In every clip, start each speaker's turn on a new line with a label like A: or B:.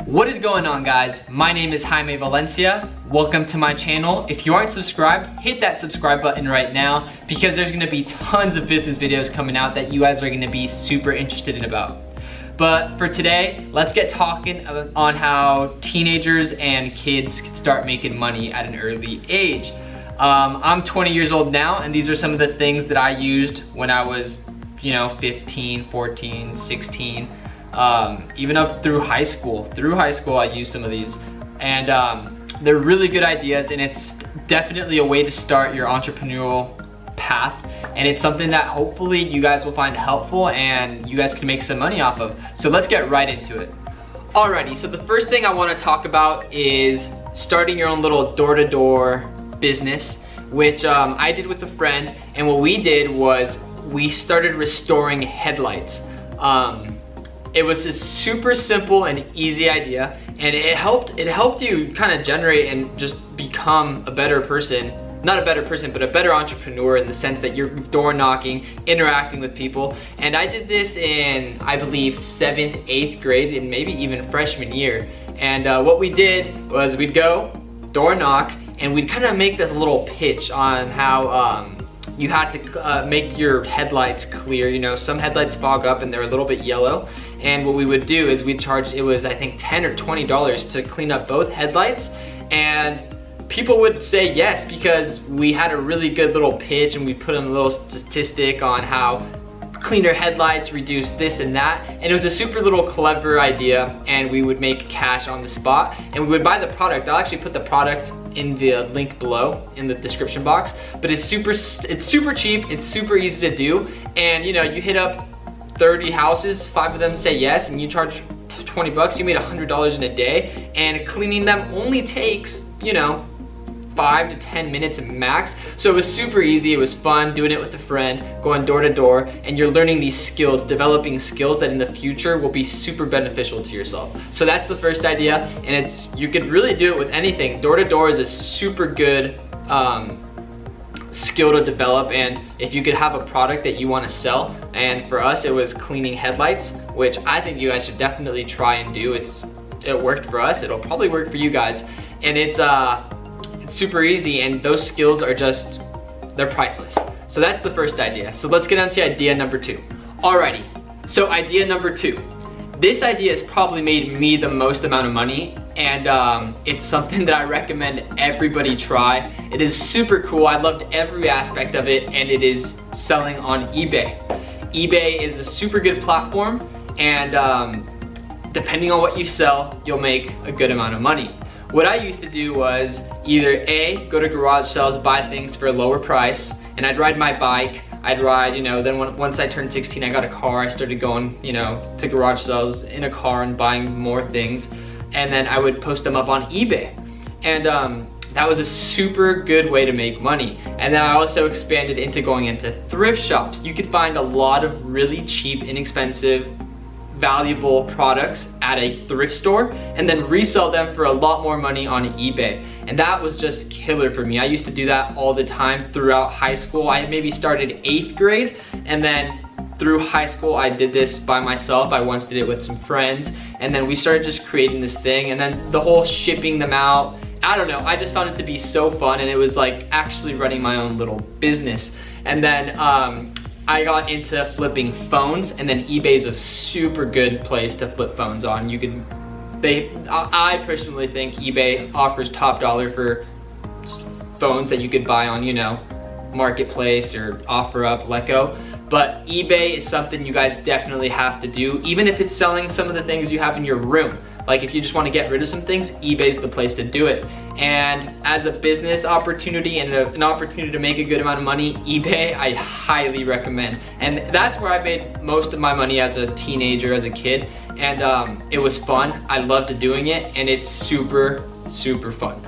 A: What is going on, guys? My name is Jaime Valencia. Welcome to my channel. If you aren't subscribed, hit that subscribe button right now because there's gonna be tons of business videos coming out that you guys are gonna be super interested in about. But for today, let's get talking on how teenagers and kids can start making money at an early age. I'm 20 years old now, and these are some of the things that I used when I was, 15, 14, 16. Even up through high school. Through high school, I used some of these, and they're really good ideas, and it's definitely a way to start your entrepreneurial path, and it's something that hopefully you guys will find helpful and you guys can make some money off of. So let's get right into it. Alrighty, so the first thing I want to talk about is starting your own little door-to-door business, which I did with a friend, and what we did was we started restoring headlights. It was a super simple and easy idea, and it helped you kind of generate and just become a better person. Not a better person, but a better entrepreneur in the sense that you're door knocking, interacting with people. And I did this in, I believe, 7th, 8th grade, and maybe even freshman year. And what we did was we'd go door knock, and we'd kind of make this little pitch on how you had to make your headlights clear. Some headlights fog up and they're a little bit yellow. And what we would do is we'd charge, it was I think $10 or $20 to clean up both headlights. And people would say yes because we had a really good little pitch, and we put in a little statistic on how cleaner headlights reduce this and that. And it was a super little clever idea, and we would make cash on the spot, and we would buy the product. I'll actually put the product in the link below in the description box, but it's super cheap, it's super easy to do, and you hit up 30 houses, 5 of them say yes, and you charge 20 bucks, you made $100 in a day, and cleaning them only takes 5 to 10 minutes max. So it was super easy, it was fun doing it with a friend, going door to door, and you're learning these skills, developing skills that in the future will be super beneficial to yourself. So that's the first idea, and you could really do it with anything. Door to door is a super good skill to develop, and if you could have a product that you want to sell, and for us it was cleaning headlights, which I think you guys should definitely try and do. It worked for us, it'll probably work for you guys, and it's super easy, and those skills are they're priceless. So that's the first idea. So let's get on to idea number 2. Alrighty, so idea number 2. This idea has probably made me the most amount of money, and it's something that I recommend everybody try. It is super cool, I loved every aspect of it, and it is selling on eBay. eBay is a super good platform, and depending on what you sell, you'll make a good amount of money. What I used to do was either A, go to garage sales, buy things for a lower price, and I'd ride my bike, I'd ride, then once I turned 16, I got a car, I started going, to garage sales in a car and buying more things, and then I would post them up on eBay. And that was a super good way to make money. And then I also expanded into going into thrift shops. You could find a lot of really cheap, inexpensive, valuable products at a thrift store and then resell them for a lot more money on eBay. And that was just killer for me. I used to do that all the time throughout high school. I maybe started 8th grade, and then through high school I did this by myself. I once did it with some friends, and then we started just creating this thing, and then the whole shipping them out, I don't know, I just found it to be so fun, and it was like actually running my own little business. And then I got into flipping phones, and then eBay's a super good place to flip phones on. I personally think eBay offers top dollar for phones that you could buy on, Marketplace or OfferUp, Letgo. But eBay is something you guys definitely have to do, even if it's selling some of the things you have in your room. Like if you just want to get rid of some things, eBay's the place to do it. And as a business opportunity and an opportunity to make a good amount of money, eBay I highly recommend. And that's where I made most of my money as a teenager, as a kid. And it was fun, I loved doing it, and it's super, super fun.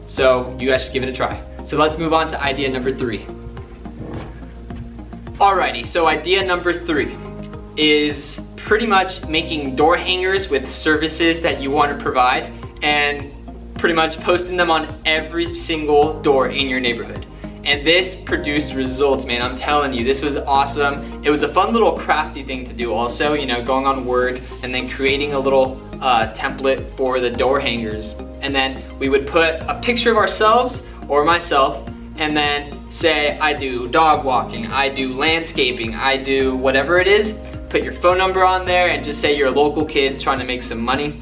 A: So you guys should give it a try. So let's move on to idea number 3. Alrighty, so idea number 3 is pretty much making door hangers with services that you want to provide, and pretty much posting them on every single door in your neighborhood. And this produced results, man. I'm telling you, this was awesome. It was a fun little crafty thing to do also, you know, going on Word and then creating a little template for the door hangers. And then we would put a picture of ourselves or myself, and then say I do dog walking, I do landscaping, I do whatever it is. Put your phone number on there and just say you're a local kid trying to make some money.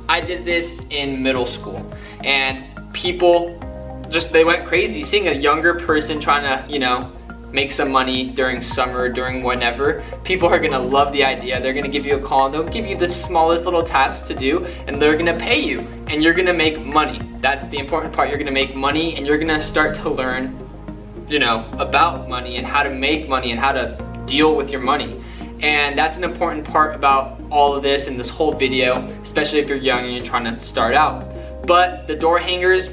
A: I did this in middle school, and people they went crazy seeing a younger person trying to, you know, make some money during summer, during whenever. People are gonna love the idea. They're gonna give you a call and they'll give you the smallest little tasks to do, and they're gonna pay you, and you're gonna make money. That's the important part. You're gonna make money, and you're gonna start to learn, you know, about money and how to make money and how to deal with your money. And that's an important part about all of this and this whole video, especially if you're young and you're trying to start out. But the door hangers,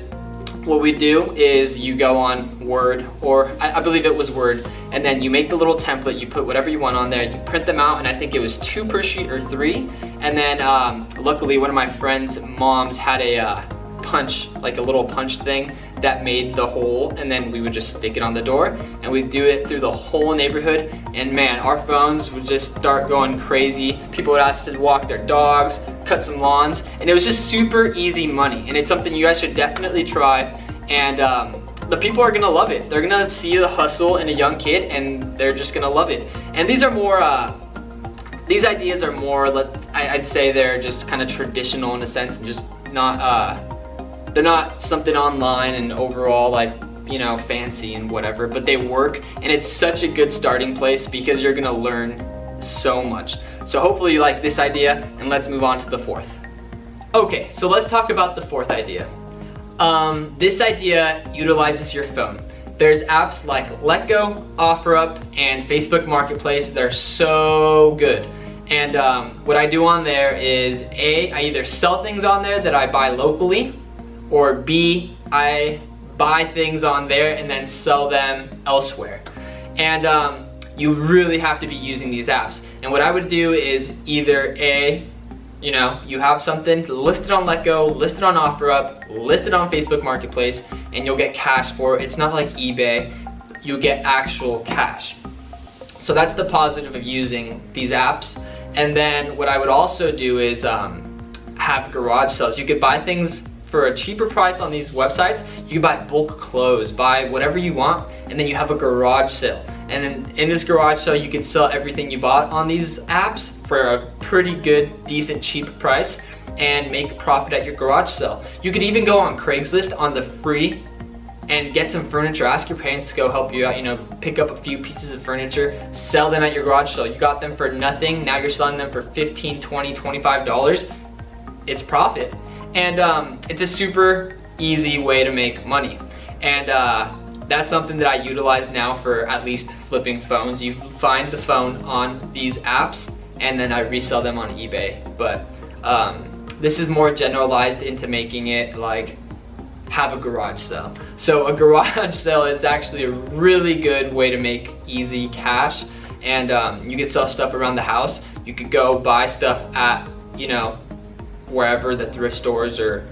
A: what we do is you go on Word, or I believe it was Word, and then you make the little template, you put whatever you want on there, you print them out, and I think it was 2 per sheet or 3. And then luckily one of my friends' moms had a punch, like a little punch thing that made the hole, and then we would just stick it on the door, and we'd do it through the whole neighborhood. And man, our phones would just start going crazy. People would ask us to walk their dogs, cut some lawns, and it was just super easy money. And it's something you guys should definitely try. And the people are gonna love it. They're gonna see the hustle in a young kid, and they're just gonna love it. And these are more these ideas are more, I'd say they're just kind of traditional in a sense, and just not they're not something online and overall, like, you know, fancy and whatever, but they work, and it's such a good starting place because you're gonna learn so much. So hopefully you like this idea, and let's move on to the 4th. Okay, so let's talk about the 4th idea. This idea utilizes your phone. There's apps like Letgo, OfferUp, and Facebook Marketplace. They're so good. And what I do on there is A, I either sell things on there that I buy locally, or B, I buy things on there and then sell them elsewhere. And you really have to be using these apps. And what I would do is either A, you know, you have something listed on Letgo, listed on OfferUp, listed on Facebook Marketplace, and you'll get cash for it. It's not like eBay, you get actual cash. So that's the positive of using these apps. And then what I would also do is have garage sales. You could buy things for a cheaper price on these websites. You can buy bulk clothes, buy whatever you want, and then you have a garage sale. And then in this garage sale, you could sell everything you bought on these apps for a pretty good, decent, cheap price and make profit at your garage sale. You could even go on Craigslist on the free and get some furniture. Ask your parents to go help you out, you know, pick up a few pieces of furniture, sell them at your garage sale. You got them for nothing, now you're selling them for $15, $20, $25. It's profit. And it's a super easy way to make money. And that's something that I utilize now for at least flipping phones. You find the phone on these apps, and then I resell them on eBay. But this is more generalized into making it like have a garage sale. So a garage sale is actually a really good way to make easy cash. And you can sell stuff around the house. You could go buy stuff at, you know, wherever, the thrift stores or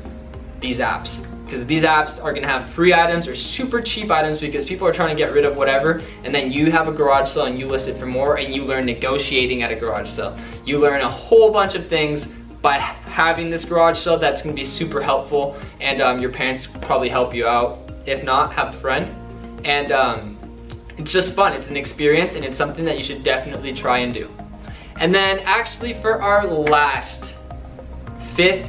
A: these apps, because these apps are gonna have free items or super cheap items because people are trying to get rid of whatever, and then you have a garage sale and you list it for more, and you learn negotiating at a garage sale. You learn a whole bunch of things by having this garage sale that's gonna be super helpful, and your parents probably help you out. If not, have a friend. And it's just fun, it's an experience, and it's something that you should definitely try and do. And then actually for our last,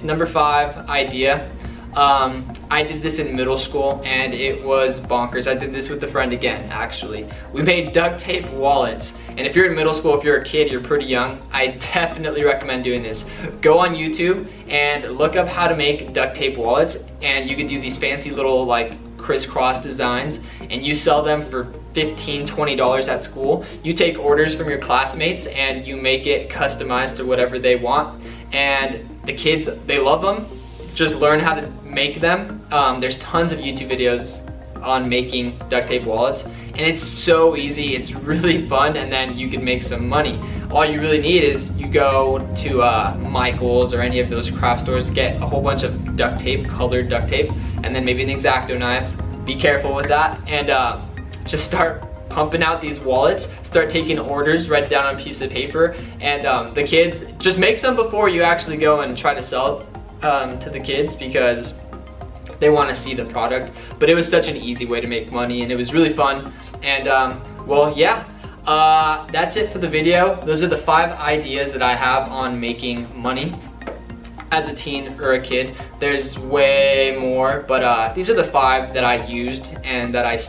A: number 5 idea, I did this in middle school and it was bonkers. I did this with a friend again, actually. We made duct tape wallets. And if you're in middle school, if you're a kid, you're pretty young, I definitely recommend doing this. Go on YouTube and look up how to make duct tape wallets, and you can do these fancy little like crisscross designs, and you sell them for $15, $20 at school. You take orders from your classmates and you make it customized to whatever they want, and the kids, they love them. Just learn how to make them. There's tons of YouTube videos on making duct tape wallets, and it's so easy, it's really fun, and then you can make some money. All you really need is you go to Michael's or any of those craft stores, get a whole bunch of duct tape, colored duct tape, and then maybe an X-Acto knife. Be careful with that, and just start pumping out these wallets, start taking orders, write it down on a piece of paper, and the kids, just make some before you actually go and try to sell it to the kids, because they want to see the product. But it was such an easy way to make money, and it was really fun. And well, yeah, that's it for the video. Those are the 5 ideas that I have on making money as a teen or a kid. There's way more, but these are the 5 that I used and that I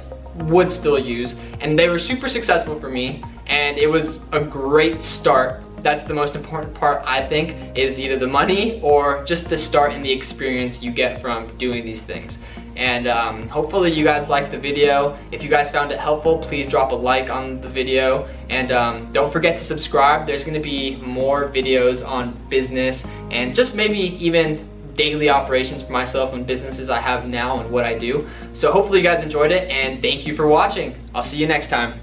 A: would still use, and they were super successful for me, and it was a great start. That's the most important part, I think, is either the money or just the start and the experience you get from doing these things. And hopefully you guys liked the video. If you guys found it helpful, please drop a like on the video, and don't forget to subscribe. There's gonna be more videos on business and just maybe even daily operations for myself and businesses I have now and what I do. So hopefully you guys enjoyed it, and thank you for watching. I'll see you next time.